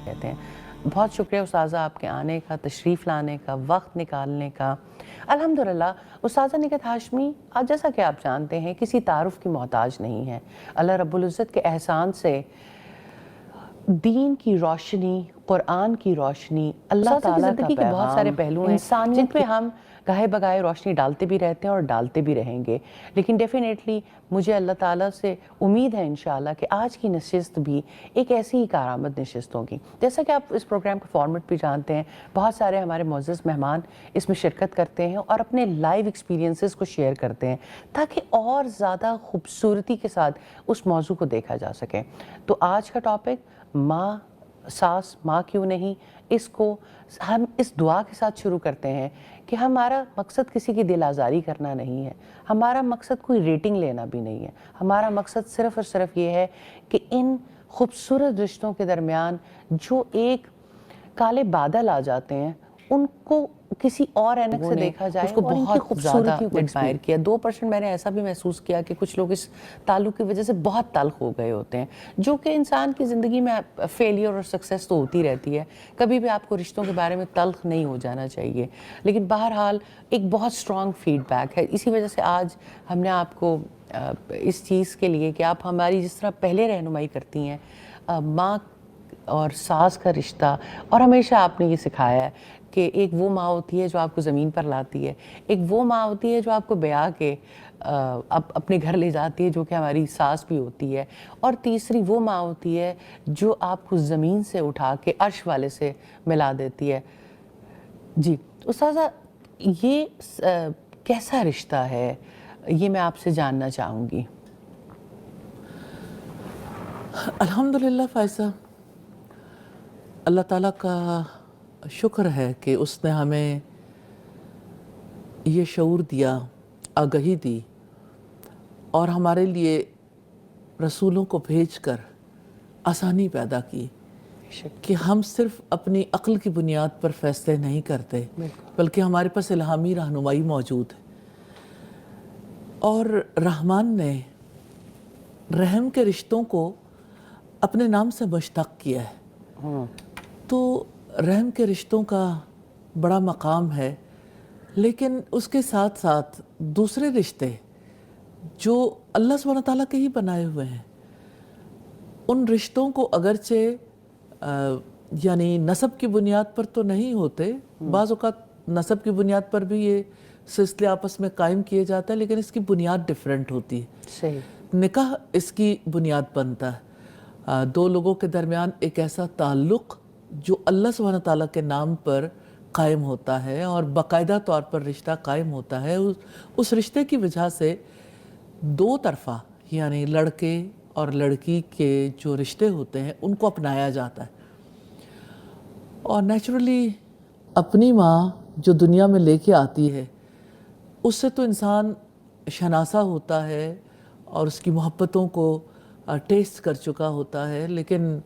کہتے ہیں. بہت شکریہ استاذہ آپ کے آنے کا، تشریف لانے کا، وقت نکالنے کا. الحمدللہ استاذہ نکہت ہاشمی آج جیسا کہ آپ جانتے ہیں کسی تعارف کی محتاج نہیں ہے. اللہ رب العزت کے احسان سے دین کی روشنی، قرآن کی روشنی، اللہ تعالیٰ کی زندگی کے بہت سارے پہلو ہیں جن پہ ہم گاہے بگاہے روشنی ڈالتے بھی رہتے ہیں اور ڈالتے بھی رہیں گے. لیکن ڈیفینیٹلی مجھے اللہ تعالیٰ سے امید ہے انشاءاللہ کہ آج کی نشست بھی ایک ایسی ہی کارآمد نشست ہوگی. جیسا کہ آپ اس پروگرام کا فارمیٹ بھی جانتے ہیں، بہت سارے ہمارے معزز مہمان اس میں شرکت کرتے ہیں اور اپنے لائیو ایکسپیرینسز کو شیئر کرتے ہیں تاکہ اور زیادہ خوبصورتی کے ساتھ اس موضوع کو دیکھا جا سکے. تو آج کا ٹاپک ماں، ساس، ماں کیوں نہیں، اس کو ہم اس دعا کے ساتھ شروع کرتے ہیں کہ ہمارا مقصد کسی کی دل آزاری کرنا نہیں ہے، ہمارا مقصد کوئی ریٹنگ لینا بھی نہیں ہے، ہمارا مقصد صرف اور صرف یہ ہے کہ ان خوبصورت رشتوں کے درمیان جو ایک کالے بادل آ جاتے ہیں ان کو کسی اور اینک سے دیکھا جائے اس کو بہت زیادہ ایڈمائر کیا. 2% میں نے ایسا بھی محسوس کیا کہ کچھ لوگ اس تعلق کی وجہ سے بہت تلخ ہو گئے ہوتے ہیں، جو کہ انسان کی زندگی میں فیلئر اور سکسیس تو ہوتی رہتی ہے. کبھی بھی آپ کو رشتوں کے بارے میں تلخ نہیں ہو جانا چاہیے، لیکن بہرحال ایک بہت سٹرونگ فیڈ بیک ہے. اسی وجہ سے آج ہم نے آپ کو اس چیز کے لیے کہ آپ ہماری جس طرح پہلے رہنمائی کرتی ہیں ماں اور ساس کا رشتہ، اور ہمیشہ آپ نے یہ سکھایا ہے کہ ایک وہ ماں ہوتی ہے جو آپ کو زمین پر لاتی ہے، ایک وہ ماں ہوتی ہے جو آپ کو بیاہ کے اپنے گھر لے جاتی ہے جو کہ ہماری ساس بھی ہوتی ہے، اور تیسری وہ ماں ہوتی ہے جو آپ کو زمین سے اٹھا کے عرش والے سے ملا دیتی ہے. جی استاذہ، یہ کیسا رشتہ ہے، یہ میں آپ سے جاننا چاہوں گی. الحمدللہ فائزہ، اللہ تعالیٰ کا شکر ہے کہ اس نے ہمیں یہ شعور دیا، آگہی دی، اور ہمارے لیے رسولوں کو بھیج کر آسانی پیدا کی کہ ہم صرف اپنی عقل کی بنیاد پر فیصلے نہیں کرتے بلکہ ہمارے پاس الہامی رہنمائی موجود ہے. اور رحمان نے رحم کے رشتوں کو اپنے نام سے مشتق کیا ہے. تو رحم کے رشتوں کا بڑا مقام ہے، لیکن اس کے ساتھ ساتھ دوسرے رشتے جو اللہ سبحانہ تعالیٰ کے ہی بنائے ہوئے ہیں، ان رشتوں کو اگرچہ یعنی نسب کی بنیاد پر تو نہیں ہوتے، بعض اوقات نسب کی بنیاد پر بھی یہ سلسلے آپس میں قائم کیے جاتا ہے، لیکن اس کی بنیاد ڈیفرنٹ ہوتی ہے. صحیح. نکاح اس کی بنیاد بنتا ہے. دو لوگوں کے درمیان ایک ایسا تعلق جو اللہ سبحانہ تعالیٰ کے نام پر قائم ہوتا ہے اور باقاعدہ طور پر رشتہ قائم ہوتا ہے. اس رشتے کی وجہ سے دو طرفہ یعنی لڑکے اور لڑکی کے جو رشتے ہوتے ہیں ان کو اپنایا جاتا ہے. اور نیچرلی اپنی ماں جو دنیا میں لے کے آتی ہے اس سے تو انسان شناسا ہوتا ہے اور اس کی محبتوں کو ٹیسٹ کر چکا ہوتا ہے، لیکن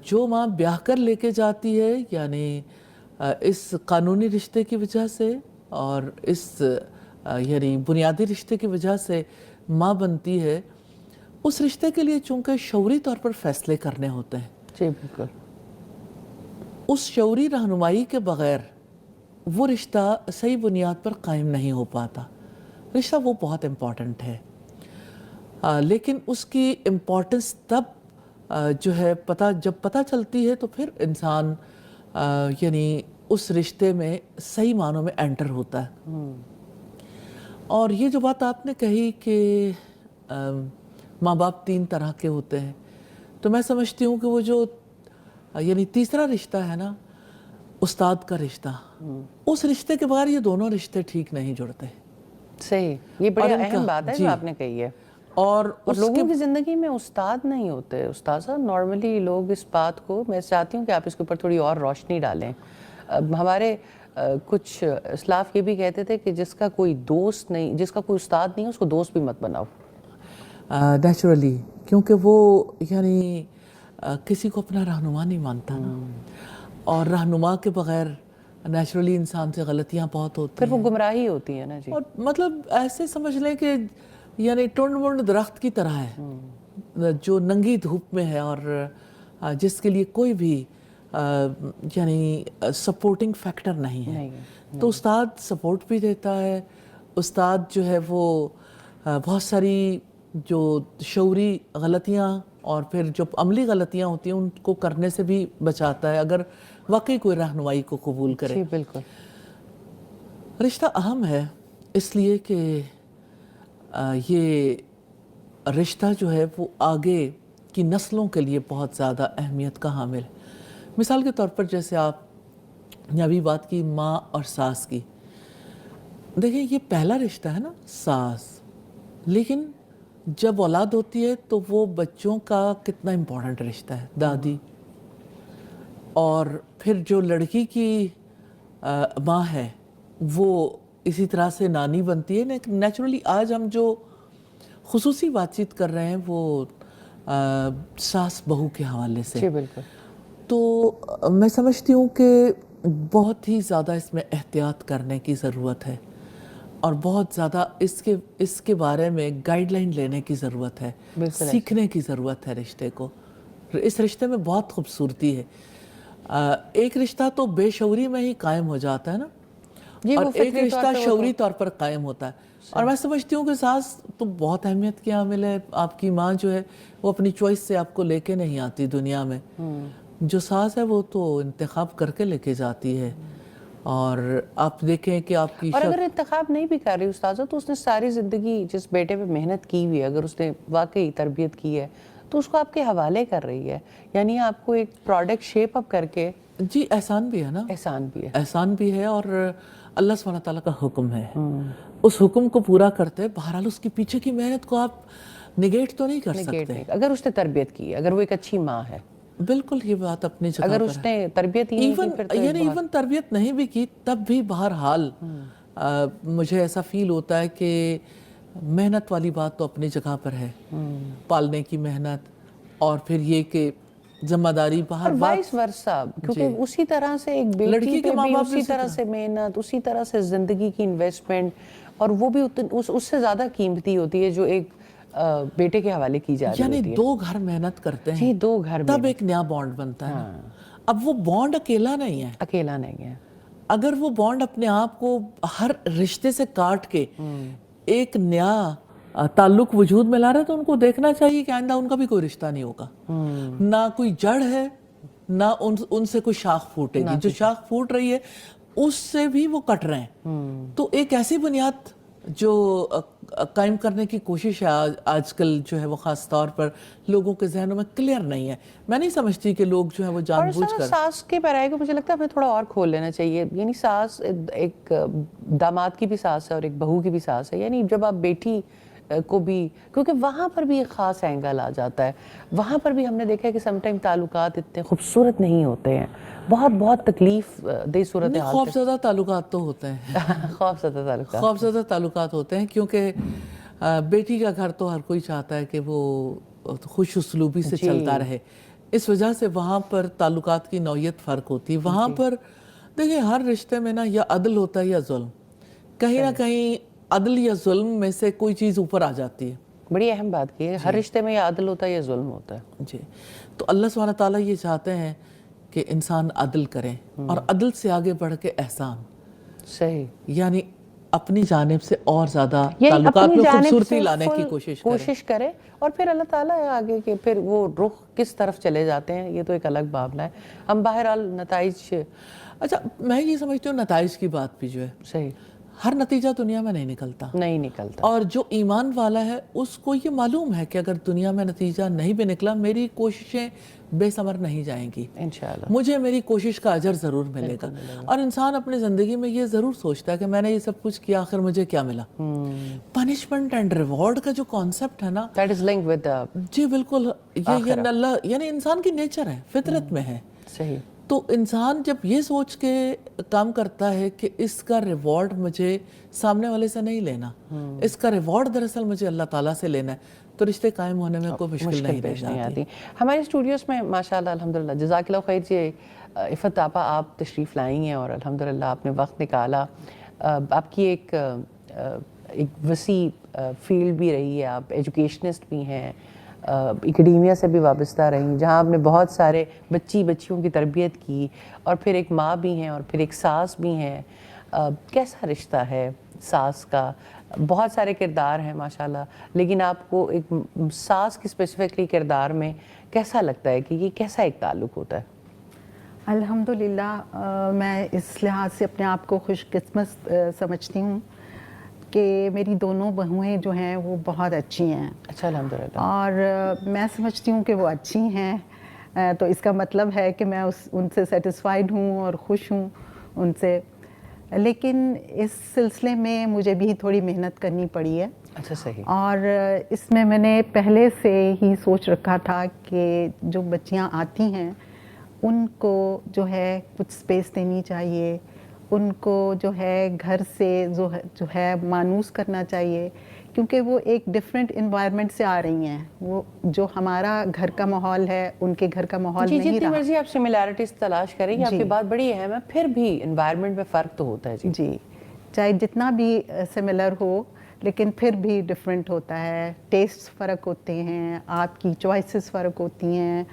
جو ماں بیاہ کر لے کے جاتی ہے یعنی اس قانونی رشتے کی وجہ سے اور اس یعنی بنیادی رشتے کی وجہ سے ماں بنتی ہے، اس رشتے کے لیے چونکہ شعوری طور پر فیصلے کرنے ہوتے ہیں. جی بالکل. اس شعوری رہنمائی کے بغیر وہ رشتہ صحیح بنیاد پر قائم نہیں ہو پاتا. رشتہ وہ بہت امپورٹنٹ ہے، لیکن اس کی امپورٹنس تب جو ہے جب پتہ چلتی ہے تو پھر انسان یعنی اس رشتے میں صحیح معنوں میں انٹر ہوتا ہے. اور یہ جو بات آپ نے کہی کہ ماں باپ 3 طرح کے ہوتے ہیں، تو میں سمجھتی ہوں کہ وہ جو یعنی تیسرا رشتہ ہے نا، استاد کا رشتہ، اس رشتے کے بغیر یہ دونوں رشتے ٹھیک نہیں جڑتے. صحیح. یہ بڑی اہم بات ہے جو آپ نے کہی ہے. اور لوگوں کی زندگی میں استاد نہیں ہوتے استاذہ. نارملی لوگ اس بات کو، میں چاہتی ہوں کہ آپ اس کے اوپر تھوڑی اور روشنی ڈالیں. ہمارے کچھ اسلاف یہ بھی کہتے تھے کہ جس کا کوئی دوست نہیں، جس کا کوئی استاد نہیں ہے اس کو دوست بھی مت بناؤ. نیچرلی، کیونکہ وہ یعنی کسی کو اپنا رہنما نہیں مانتا نا، اور رہنما کے بغیر نیچرلی انسان سے غلطیاں بہت ہوتی ہیں. پھر وہ گمراہی ہوتی ہے نا. جی. اور مطلب ایسے سمجھ لیں کہ یعنی ٹنڈ منڈ درخت کی طرح ہے جو ننگی دھوپ میں ہے اور جس کے لیے کوئی بھی یعنی سپورٹنگ فیکٹر نہیں ہے. تو استاد سپورٹ بھی دیتا ہے. استاد جو ہے وہ بہت ساری جو شعوری غلطیاں اور پھر جو عملی غلطیاں ہوتی ہیں ان کو کرنے سے بھی بچاتا ہے اگر واقعی کوئی رہنمائی کو قبول کرے. جی بالکل. رشتہ اہم ہے اس لیے کہ یہ رشتہ جو ہے وہ آگے کی نسلوں کے لیے بہت زیادہ اہمیت کا حامل ہے. مثال کے طور پر جیسے آپ نے ابھی بات کی ماں اور ساس کی. دیکھیں یہ پہلا رشتہ ہے نا ساس, لیکن جب اولاد ہوتی ہے تو وہ بچوں کا کتنا امپورٹنٹ رشتہ ہے دادی. اور پھر جو لڑکی کی ماں ہے وہ اسی طرح سے نانی بنتی ہے. نیچرلی آج ہم جو خصوصی بات چیت کر رہے ہیں وہ ساس بہو کے حوالے سے. جی بالکل. تو میں سمجھتی ہوں کہ بہت ہی زیادہ اس میں احتیاط کرنے کی ضرورت ہے اور بہت زیادہ اس کے بارے میں گائیڈ لائن لینے کی ضرورت ہے, سیکھنے کی ضرورت ہے رشتے کو. اس رشتے میں بہت خوبصورتی ہے. ایک رشتہ تو بے شعوری میں ہی قائم ہو جاتا ہے نا, اور ایک رشتہ شعوری طور پر قائم ہوتا ہے. اور میں سمجھتی ہوں کہ ساس تو بہت اہمیت کی حامل ہے. آپ کی ماں جو ہے وہ اپنی چوائس سے آپ کو لے کے نہیں آتی دنیا میں. جو ساس ہے وہ تو انتخاب کر کے لے کے جاتی ہے. اور آپ دیکھیں کہ آپ کی اور اگر انتخاب نہیں بھی کر رہی استاذہ تو اس نے ساری زندگی جس بیٹے پہ محنت کی ہوئی ہے, اگر اس نے واقعی تربیت کی ہے تو اس کو آپ کے حوالے کر رہی ہے. یعنی آپ کو ایک پروڈکٹ شیپ اپ کر کے. جی احسان بھی ہے نا, احسان بھی ہے, احسان بھی ہے. اور اللہ سبحانہ تعالیٰ کا حکم ہے, اس حکم کو پورا کرتے بہرحال اس کے پیچھے کی محنت کو آپ نگیٹ تو نہیں کر سکتے اگر اس نے تربیت کی ہے, اگر وہ ایک اچھی ماں ہے. بالکل یہ بات اپنی جگہ پر اگر اس نے تربیت ہی نہیں کی پھر تو یعنی ایون تربیت نہیں بھی کی تب بھی بہرحال مجھے ایسا فیل ہوتا ہے کہ محنت والی بات تو اپنی جگہ پر ہے. پالنے کی محنت اور پھر یہ کہ ذمہ داری باہر وائس ورثہ, کیونکہ اسی طرح سے ایک بیٹی پہ بھی اسی طرح سے محنت, اسی طرح سے زندگی کی انویسٹمنٹ, اور وہ بھی اس سے زیادہ قیمتی ہوتی ہے جو ایک بیٹے کے حوالے کی جا رہی ہوتی ہے. یعنی دو گھر محنت کرتے ہیں جی, دو گھر تب ایک نیا بانڈ بنتا ہے. اب وہ بانڈ اکیلا نہیں ہے, اکیلا نہیں ہے. اگر وہ بانڈ اپنے آپ کو ہر رشتے سے کاٹ کے ایک نیا تعلق وجود میں لا رہے تو ان کو دیکھنا چاہیے کہ آئندہ ان کا بھی کوئی رشتہ نہیں ہوگا. نہ کوئی جڑ ہے, نہ ان سے کوئی شاخ پھوٹے گی. جو شاخ پھوٹ رہی ہے اس سے بھی وہ کٹ رہے ہیں. تو ایک ایسی بنیاد جو قائم کرنے کی کوشش ہے آج کل جو ہے وہ خاص طور پر لوگوں کے ذہنوں میں کلیئر نہیں ہے. میں نہیں سمجھتی کہ لوگ جو ہے وہ جان بوجھ کر. ساس کے پیرائے کو مجھے لگتا ہے ہمیں تھوڑا اور کھول لینا چاہیے. یعنی ساس ایک داماد کی بھی ساس ہے اور ایک بہو کی بھی ساس ہے. یعنی جب آپ بیٹی کو بھی, کیونکہ وہاں پر بھی ایک خاص اینگل آ جاتا ہے. وہاں پر بھی ہم نے دیکھا ہے کہ سم ٹائم تعلقات اتنے خوبصورت نہیں ہوتے ہیں, بہت تکلیف دہ صورتحال. خوف زدہ تعلقات تو ہوتے ہیں. خوف زدہ تعلقات ہوتے ہیں کیونکہ بیٹی کا گھر تو ہر کوئی چاہتا ہے کہ وہ خوش اسلوبی سے چلتا رہے. اس وجہ سے وہاں پر تعلقات کی نوعیت فرق ہوتی ہے. وہاں پر دیکھیں ہر رشتے میں نا یا عدل ہوتا ہے یا ظلم. کہیں نہ کہیں عدل یا ظلم میں سے کوئی چیز اوپر آ جاتی ہے. بڑی اہم بات کی ہے, ہر رشتے میں یا عدل ہوتا ہے یا ظلم ہوتا ہے. جی, تو اللہ سبحانہ تعالیٰ یہ چاہتے ہیں کہ انسان عدل کرے اور عدل سے آگے بڑھ کے احسان. صحیح. یعنی اپنی جانب سے اور زیادہ تعلقات میں خوبصورتی لانے کی کوشش کرے, اور پھر اللہ تعالیٰ ہے آگے کہ پھر وہ رخ کس طرف چلے جاتے ہیں یہ تو ایک الگ معاملہ ہے. ہم بہرحال نتائج. اچھا, میں یہ سمجھتی ہوں نتائج کی بات بھی جو ہے, صحیح, ہر نتیجہ دنیا میں نہیں نکلتا. اور جو ایمان والا ہے اس کو یہ معلوم ہے کہ اگر دنیا میں نتیجہ نہیں بھی نکلا میری کوششیں بے ثمر نہیں جائیں گی. انشاءاللہ مجھے میری کوشش کا اجر ضرور ملے گا. اور انسان اپنی زندگی میں یہ ضرور سوچتا ہے کہ میں نے یہ سب کچھ کیا, آخر مجھے کیا ملا. پنشمنٹ اینڈ ریوارڈ کا جو کانسیپٹ ہے نا, that is linked with the جی بالکل, یہ اللہ یعنی انسان کی نیچر ہے, فطرت میں ہے. صحیح. تو انسان جب یہ سوچ کے کام کرتا ہے کہ اس کا ریوارڈ مجھے سامنے والے سے نہیں لینا, اس کا ریوارڈ دراصل مجھے اللہ تعالیٰ سے لینا ہے, تو رشتے قائم ہونے میں کوئی مشکل نہیں رہ جاتی. ہمارے اسٹوڈیوز میں ماشاءاللہ الحمدللہ جزاک اللہ خیر. جی عفت آپا آپ تشریف لائی ہیں اور الحمدللہ آپ نے وقت نکالا. آپ کی ایک وسیع فیلڈ بھی رہی ہے, آپ ایجوکیشنسٹ بھی ہیں, اکیڈیمیا سے بھی وابستہ رہیں, جہاں آپ نے بہت سارے بچیوں کی تربیت کی, اور پھر ایک ماں بھی ہیں اور پھر ایک ساس بھی ہیں. کیسا رشتہ ہے ساس کا؟ بہت سارے کردار ہیں ماشاءاللہ, لیکن آپ کو ایک ساس کی اسپیسیفکلی کردار میں کیسا لگتا ہے کہ یہ کیسا ایک تعلق ہوتا ہے؟ الحمدللہ میں اس لحاظ سے اپنے آپ کو خوش قسمت سمجھتی ہوں کہ میری دونوں بہویں جو ہیں وہ بہت اچھی ہیں. اچھا, الحمدللہ. اور میں سمجھتی ہوں کہ وہ اچھی ہیں, تو اس کا مطلب ہے کہ میں ان سے سیٹسفائیڈ ہوں اور خوش ہوں ان سے. لیکن اس سلسلے میں مجھے بھی تھوڑی محنت کرنی پڑی ہے. اچھا, صحیح. اور اس میں نے پہلے سے ہی سوچ رکھا تھا کہ جو بچیاں آتی ہیں ان کو جو ہے کچھ سپیس دینی چاہیے, ان کو جو ہے گھر سے جو ہے مانوس کرنا چاہیے, کیونکہ وہ ایک ڈیفرنٹ انوائرمنٹ سے آ رہی ہیں. وہ جو ہمارا گھر کا ماحول ہے ان کے گھر کا ماحول نہیں رہا. جتنی مرضی آپ سملیرٹیز تلاش کریں, آپ کی بات بڑی اہم ہے, پھر بھی انوائرمنٹ میں فرق تو ہوتا ہے. جی, چاہے جتنا بھی سملر ہو لیکن پھر بھی ڈفرینٹ ہوتا ہے. ٹیسٹ فرق ہوتے ہیں, آپ کی چوائسیز فرق ہوتی ہیں,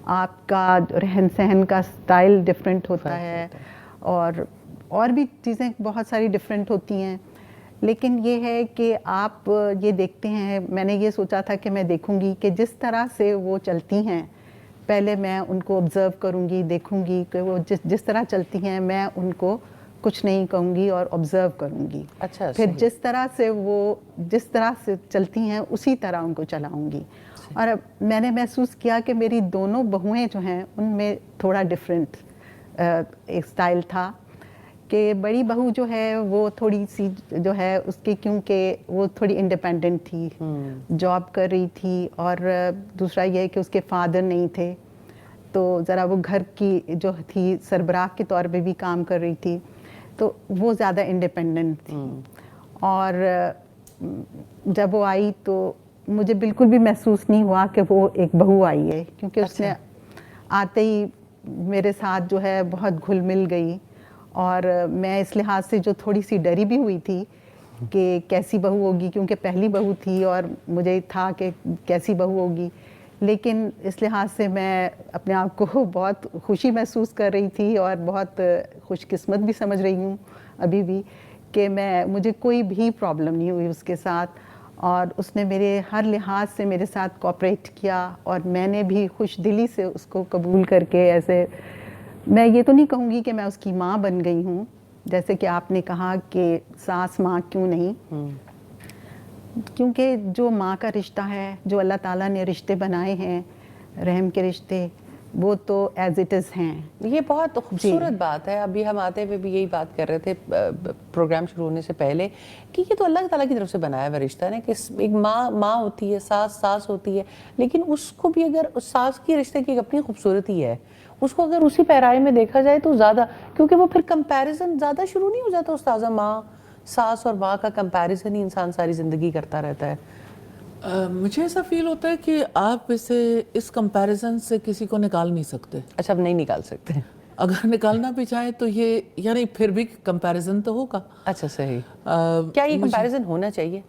آپ کا رہن سہن کا سٹائل ڈفرینٹ ہوتا ہے, اور بھی چیزیں بہت ساری ڈفرینٹ ہوتی ہیں. لیکن یہ ہے کہ آپ یہ دیکھتے ہیں, میں نے یہ سوچا تھا کہ میں دیکھوں گی کہ جس طرح سے وہ چلتی ہیں, پہلے میں ان کو آبزرو کروں گی, دیکھوں گی کہ وہ جس طرح چلتی ہیں میں ان کو کچھ نہیں کہوں گی اور آبزرو کروں گی. اچھا, پھر جس طرح سے چلتی ہیں اسی طرح ان کو چلاؤں گی. اور میں نے محسوس کیا کہ میری دونوں بہویں جو ہیں ان میں تھوڑا ڈفرینٹ ایک سٹائل تھا. کہ بڑی بہو جو ہے وہ تھوڑی سی جو ہے اس کی, کیونکہ وہ تھوڑی انڈیپینڈنٹ تھی, جاب کر رہی تھی, اور دوسرا یہ کہ اس کے فادر نہیں تھے, تو ذرا وہ گھر کی جو تھی سربراہ کے طور پہ بھی کام کر رہی تھی, تو وہ زیادہ انڈیپینڈنٹ تھی. اور جب وہ آئی تو مجھے بالکل بھی محسوس نہیں ہوا کہ وہ ایک بہو آئی ہے, کیونکہ اس نے آتے ہی میرے ساتھ جو ہے بہت گھل مل گئی. اور میں اس لحاظ سے جو تھوڑی سی ڈری بھی ہوئی تھی کہ کیسی بہو ہوگی, کیونکہ پہلی بہو تھی اور مجھے تھا کہ کیسی بہو ہوگی, لیکن اس لحاظ سے میں اپنے آپ کو بہت خوشی محسوس کر رہی تھی اور بہت خوش قسمت بھی سمجھ رہی ہوں ابھی بھی کہ مجھے کوئی بھی پرابلم نہیں ہوئی اس کے ساتھ. اور اس نے میرے ہر لحاظ سے میرے ساتھ کوآپریٹ کیا, اور میں نے بھی خوش دلی سے اس کو قبول کر کے, ایسے میں یہ تو نہیں کہوں گی کہ میں اس کی ماں بن گئی ہوں, جیسے کہ آپ نے کہا کہ ساس ماں کیوں نہیں, کیونکہ جو ماں کا رشتہ ہے, جو اللہ تعالیٰ نے رشتے بنائے ہیں رحم کے رشتے, وہ تو ایز اٹ از ہیں. یہ بہت خوبصورت بات ہے. ابھی ہم آتے ہوئے بھی یہی بات کر رہے تھے پروگرام شروع ہونے سے پہلے کہ یہ تو اللہ تعالیٰ کی طرف سے بنایا ہوا رشتہ ہے کہ ایک ماں ہوتی ہے, ساس ہوتی ہے, لیکن اس کو بھی اگر اس ساس کی رشتے کی ایک اپنی خوبصورتی ہے, اس کو اگر اسی پیرائی میں دیکھا جائے تو زیادہ, کیونکہ وہ پھر کمپیریزن زیادہ شروع نہیں ہو جاتا استاذہ, ساس اور ماں کا کمپیریزن ہی انسان ساری زندگی کرتا رہتا ہے. مجھے ایسا فیل ہوتا ہے کہ آپ اس کمپیریزن سے کسی کو نکال نہیں سکتے. اچھا, اب نہیں نکال سکتے. اگر نکالنا بھی چاہیں تو یہ یعنی پھر بھی کمپیریزن تو ہوگا. اچھا, صحیح. کیا یہ کمپیریزن ہونا چاہیے؟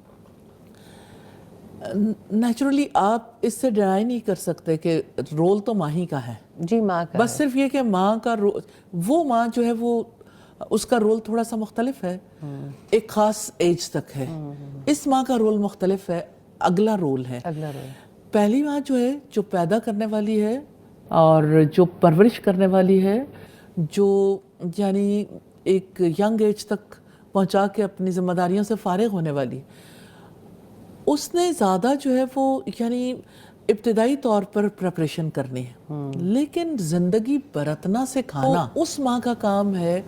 نیچرلی آپ اس سے ڈرائی نہیں کر سکتے کہ رول تو ماں ہی کا ہے. جی, ماں کا. بس صرف یہ کہ ماں کا رول, وہ ماں جو ہے وہ اس کا رول تھوڑا سا مختلف ہے, ایک خاص ایج تک ہے. اس ماں کا رول مختلف ہے, اگلا رول ہے. پہلی ماں جو ہے, جو پیدا کرنے والی ہے اور جو پرورش کرنے والی ہے, جو یعنی ایک ینگ ایج تک پہنچا کے اپنی ذمہ داریوں سے فارغ ہونے والی, اس نے زیادہ جو ہے وہ یعنی ابتدائی طور پر پریپریشن کرنی ہے. لیکن زندگی برتنا سکھانا اس ماں کا کام ہے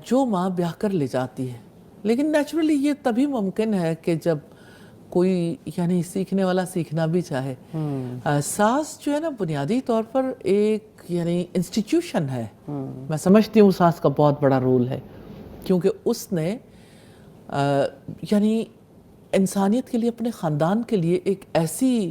جو ماں بیاہ کر لے جاتی ہے. لیکن نیچرلی یہ تبھی ممکن ہے کہ جب کوئی یعنی سیکھنے والا سیکھنا بھی چاہے. ساس جو ہے نا بنیادی طور پر ایک یعنی انسٹیٹیوشن ہے. میں سمجھتی ہوں ساس کا بہت بڑا رول ہے, کیونکہ اس نے یعنی انسانیت کے لیے, اپنے خاندان کے لیے ایک ایسی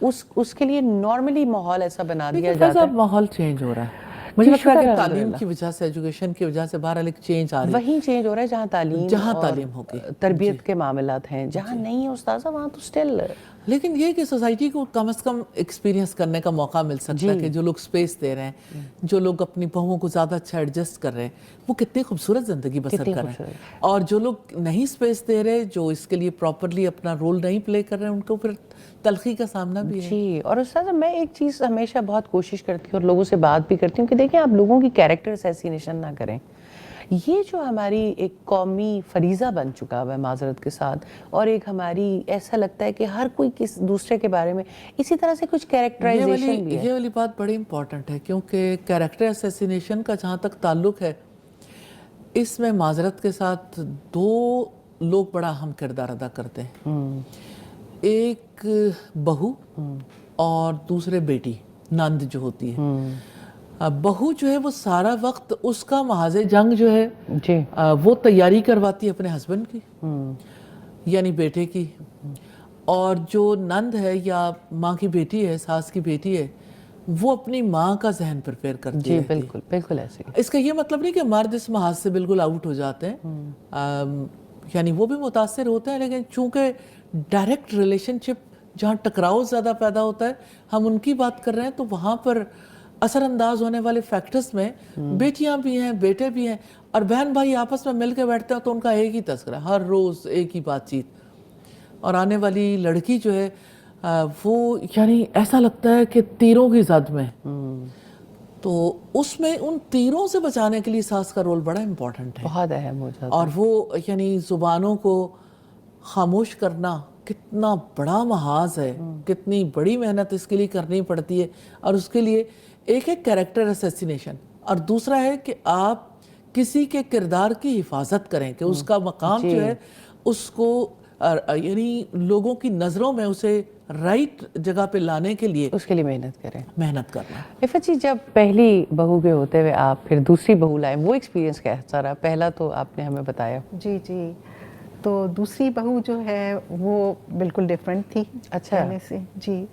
اس کے لیے نارملی ماحول ایسا بنا دیا لیکن جاتا اب ہے. ماحول چینج ہو رہا ہے. مجھے جی، لگتا ہے شکر کہ ہے تعلیم الحمدللہ. کی وجہ سے، ایجوکیشن کی وجہ سے بہرحال ایک چینج آ رہی ہے. وہیں چینج ہو رہا ہے جہاں جہاں اور تعلیم ہوگی، تربیت کے معاملات ہیں. جہاں نہیں ہے استاذہ وہاں تو اسٹل. لیکن یہ کہ سوسائٹی کو کم از کم ایکسپیرینس کرنے کا موقع مل سکتا ہے کہ جو لوگ سپیس دے رہے ہیں، جو لوگ اپنی بہوؤں کو زیادہ اچھا ایڈجسٹ کر رہے ہیں، وہ کتنی خوبصورت زندگی بسر کر رہے ہیں. اور جو لوگ نہیں سپیس دے رہے، جو اس کے لیے پراپرلی اپنا رول نہیں پلے کر رہے ہیں، ان کو پھر تلخی کا سامنا بھی ہے. جی. اور استاذہ میں ایک چیز ہمیشہ بہت کوشش کرتی ہوں اور لوگوں سے بات بھی کرتی ہوں کہ دیکھیں آپ لوگوں کی کیریکٹر اسیسینیشن نہ کریں. یہ جو ہماری ایک قومی فریضہ بن چکا ہے معذرت کے ساتھ، اور ایک ہماری ایسا لگتا ہے کہ ہر کوئی کس دوسرے کے بارے میں اسی طرح سے کچھ کیریکٹرائزیشن بھی ہے. یہ والی بات بڑی امپورٹنٹ ہے، کیونکہ کیریکٹر اسیسینیشن کا جہاں تک تعلق ہے، اس میں معذرت کے ساتھ دو لوگ بڑا اہم کردار ادا کرتے ہیں. ایک بہو اور دوسرے بیٹی، نند جو ہوتی ہے. بہو جو ہے وہ سارا وقت اس کا محاذ جنگ جو ہے جی وہ تیاری کرواتی ہے اپنے ہسبینڈ کی، یعنی بیٹے کی. اور جو نند ہے یا ماں کی بیٹی ہے، ساس کی بیٹی ہے، وہ اپنی ماں کا ذہن پریپیئر کرتی جی رہتی ہے. بالکل بالکل ایسے ہی. اس کا یہ مطلب نہیں کہ مرد اس محاذ سے بالکل آؤٹ ہو جاتے ہیں، یعنی وہ بھی متاثر ہوتے ہیں، لیکن چونکہ ڈائریکٹ ریلیشن شپ جہاں ٹکراؤ زیادہ پیدا ہوتا ہے، ہم ان کی بات کر رہے ہیں، تو وہاں پر اثر انداز ہونے والے فیکٹرز میں بیٹیاں بھی ہیں، بیٹے بھی ہیں، اور بہن بھائی آپس میں مل کے بیٹھتے ہیں تو ان کا ایک ہی تذکرہ، ہر روز ایک ہی بات چیت. اور آنے والی لڑکی جو ہے وہ یعنی ایسا لگتا ہے کہ تیروں کی زد میں. تو اس میں ان تیروں سے بچانے کے لیے ساس کا رول بڑا امپورٹنٹ ہے، بہت اہم ہو جاتا ہے. اور وہ یعنی زبانوں کو خاموش کرنا کتنا بڑا محاذ ہے، کتنی بڑی محنت اس کے لیے کرنی پڑتی ہے. اور اس کے لیے ایک کیریکٹر اسیسینیشن، اور دوسرا ہے کہ آپ کسی کے کردار کی حفاظت کریں کہ اس کا مقام جو ہے اس کو یعنی لوگوں کی نظروں میں اسے رائٹ جگہ پہ لانے کے لیے اس کے لیے محنت کریں، محنت کرنا. عفت جی جب پہلی بہو کے ہوتے ہوئے آپ پھر دوسری بہو لائیں، وہ ایکسپیرینس کیسا رہا؟ پہلا تو آپ نے ہمیں بتایا. جی جی. تو دوسری بہو جو ہے وہ بالکل ڈفرینٹ تھی پہلے سے. جی.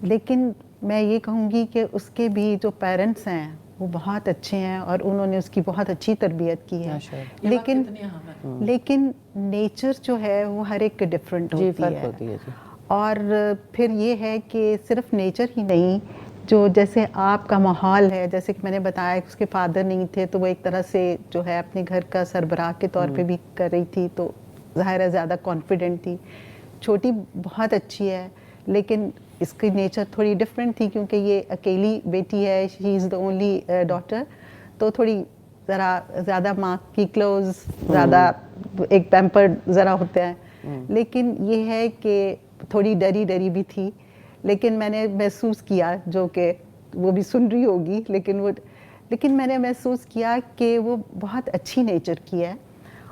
لیکن میں یہ کہوں گی کہ اس کے بھی جو پیرنٹس ہیں وہ بہت اچھے ہیں اور انہوں نے اس کی بہت اچھی تربیت کی ہے. لیکن نیچر جو ہے وہ ہر ایک کے ڈفرینٹ ہوتی ہے. اور پھر یہ ہے کہ صرف نیچر ہی نہیں، جو جیسے آپ کا ماحول ہے، جیسے کہ میں نے بتایا کہ اس کے فادر نہیں تھے تو وہ ایک طرح سے جو ہے اپنے گھر کا سربراہ کے طور پہ بھی کر رہی تھی، تو ظاہر ہے زیادہ کانفیڈنٹ تھی. چھوٹی بہت اچھی ہے لیکن اس کی نیچر تھوڑی ڈفرینٹ تھی کیونکہ یہ اکیلی بیٹی ہے، شی از دا اونلی ڈاٹر، تو تھوڑی ذرا زیادہ ماں کی کلوز، زیادہ ایک پیمپرڈ ذرا ہوتا ہے. لیکن یہ ہے کہ تھوڑی ڈری بھی تھی. لیکن میں نے محسوس کیا، جو کہ وہ بھی سن رہی ہوگی، لیکن میں نے محسوس کیا کہ وہ بہت اچھی نیچر کی ہے.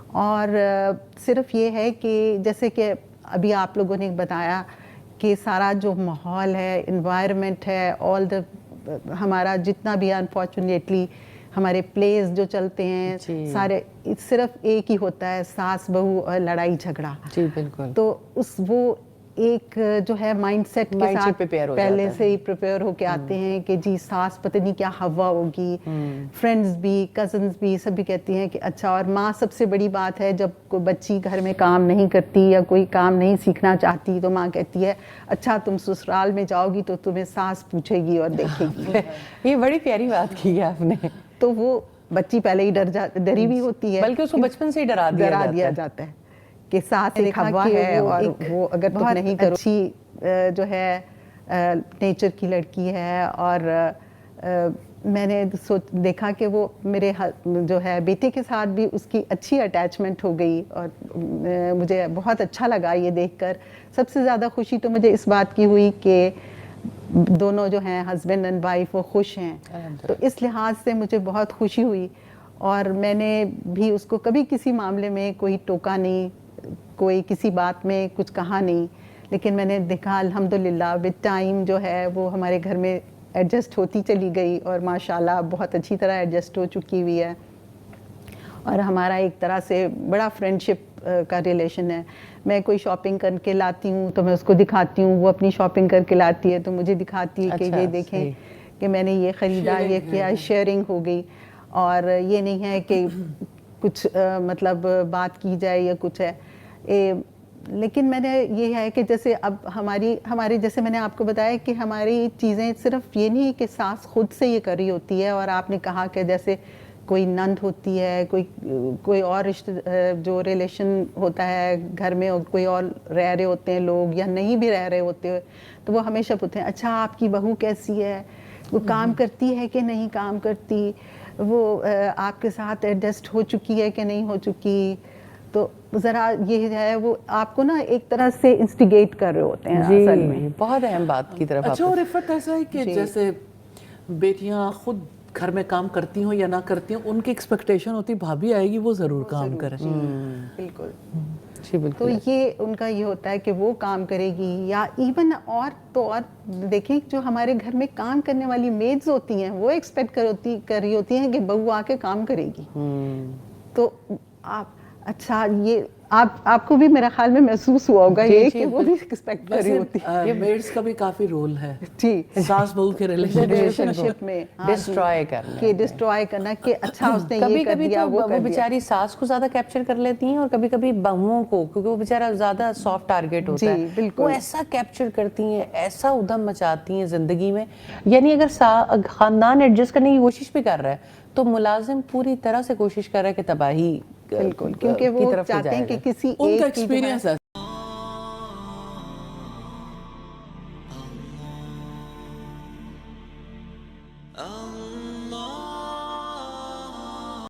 اور صرف یہ ہے کہ جیسے کہ ابھی آپ لوگوں نے بتایا کہ سارا جو ماحول ہے، انوائرمنٹ ہے، ہمارا جتنا بھی انفارچونیٹلی ہمارے پلیز جو چلتے ہیں سارے صرف ایک ہی ہوتا ہے، ساس بہو اور لڑائی جھگڑا. جی بالکل. تو وہ ایک جو ہے مائنڈ سیٹ کے ساتھ پہلے سے ہی پریپیئر ہو کے آتے ہیں کہ جی ساس پتہ نہیں کیا ہوا ہوگی. فرینڈز بھی، کزنز بھی سب بھی کہتی ہیں کہ اچھا. اور ماں سب سے بڑی بات ہے، جب کوئی بچی گھر میں کام نہیں کرتی یا کوئی کام نہیں سیکھنا چاہتی تو ماں کہتی ہے اچھا تم سسرال میں جاؤ گی تو تمہیں ساس پوچھے گی اور دیکھے گی. یہ بڑی پیاری بات کی ہے آپ نے. تو وہ بچی پہلے ہی ڈری بھی ہوتی ہے، بلکہ اس کو بچپن سے ہی ڈرا دیا جاتا ہے کہ ساس ایک ہوا ہے اور وہ اگر تم نہیں کرو. اچھی جو ہے نیچر کی لڑکی ہے. اور میں نے دیکھا کہ وہ میرے جو ہے بیٹے کے ساتھ بھی اس کی اچھی اٹیچمنٹ ہو گئی اور مجھے بہت اچھا لگا یہ دیکھ کر. سب سے زیادہ خوشی تو مجھے اس بات کی ہوئی کہ دونوں جو ہیں ہسبینڈ اینڈ وائف وہ خوش ہیں. تو اس لحاظ سے مجھے بہت خوشی ہوئی. اور میں نے بھی اس کو کبھی کسی معاملے میں کوئی ٹوکا نہیں، کوئی کسی بات میں کچھ کہا نہیں. لیکن میں نے دیکھا الحمدللہ ود ٹائم جو ہے وہ ہمارے گھر میں ایڈجسٹ ہوتی چلی گئی اور ماشاءاللہ بہت اچھی طرح ایڈجسٹ ہو چکی ہوئی ہے. اور ہمارا ایک طرح سے بڑا فرینڈ شپ کا ریلیشن ہے. میں کوئی شاپنگ کر کے لاتی ہوں تو میں اس کو دکھاتی ہوں, وہ اپنی شاپنگ کر کے لاتی ہے تو مجھے دکھاتی ہے کہ یہ دیکھیں کہ میں نے یہ خریدا, یہ کیا, شیئرنگ ہو گئی. اور یہ نہیں ہے کہ کچھ مطلب بات کی جائے یا کچھ ہے. لیکن میں نے یہ ہے کہ جیسے اب ہماری جیسے میں نے آپ کو بتایا کہ ہماری چیزیں صرف یہ نہیں کہ ساس خود سے یہ کر رہی ہوتی ہے, اور آپ نے کہا کہ جیسے کوئی نند ہوتی ہے, کوئی اور رشتہ جو ریلیشن ہوتا ہے گھر میں, اور کوئی اور رہ رہے ہوتے ہیں لوگ یا نہیں بھی رہ رہے ہوتے, تو وہ ہمیشہ پوچھتے ہیں اچھا آپ کی بہو کیسی ہے, وہ کام کرتی ہے کہ نہیں کام کرتی, وہ آپ کے ساتھ ایڈجسٹ ہو چکی ہے کہ نہیں ہو چکی. تو ذرا یہ ہے وہ آپ کو نا ایک طرح سے انسٹیگیٹ کر رہے ہوتے ہیں اصل میں. بہت اہم بات کی طرف. اچھا, اور رفت ایسا ہے کہ جیسے بیٹیاں خود گھر میں کام کرتی ہوں یا نہ کرتی ہوں, ان کی ایکسپیکٹیشن ہوتی بھابھی آئے گی وہ ضرور کام کرے. بالکل جی بالکل. تو یہ ان کا یہ ہوتا ہے کہ وہ کام کرے گی, یا ایون اور دیکھیں جو ہمارے گھر میں کام کرنے والی میڈز ہوتی ہیں وہ ایکسپیکٹ کر رہی ہوتی ہیں کہ بہو آ کے کام کرے گی. تو آپ اچھا یہ آپ کو بھی میرا خیال میں محسوس ہوا ہوگا یہ کہ وہ بھی ایکسپیکٹ کر رہی ہوتی ہے. میڈس کا بھی کافی رول ہے جی ساس بہو کے ریلیشن شپ میں ڈسٹرائے کرنا کہ اچھا اس نے یہ کر دیا, وہ بیچاری ساس کو زیادہ کیپچر کر لیتی ہیں, اور کبھی کبھی بہوؤں کو, کیونکہ وہ بیچارہ زیادہ سافٹ ٹارگیٹ ہوتا ہے, وہ ایسا کیپچر کرتی ہیں, ایسا ادھم مچاتی ہیں زندگی میں. یعنی اگر خاندان ایڈجسٹ کرنے کی کوشش بھی کر رہا ہے تو ملازم پوری طرح سے کوشش کر رہا ہے کہ تباہی بالکل, کیونکہ وہ چاہتے ہیں کہ کسی ان کا ایکسپیرینس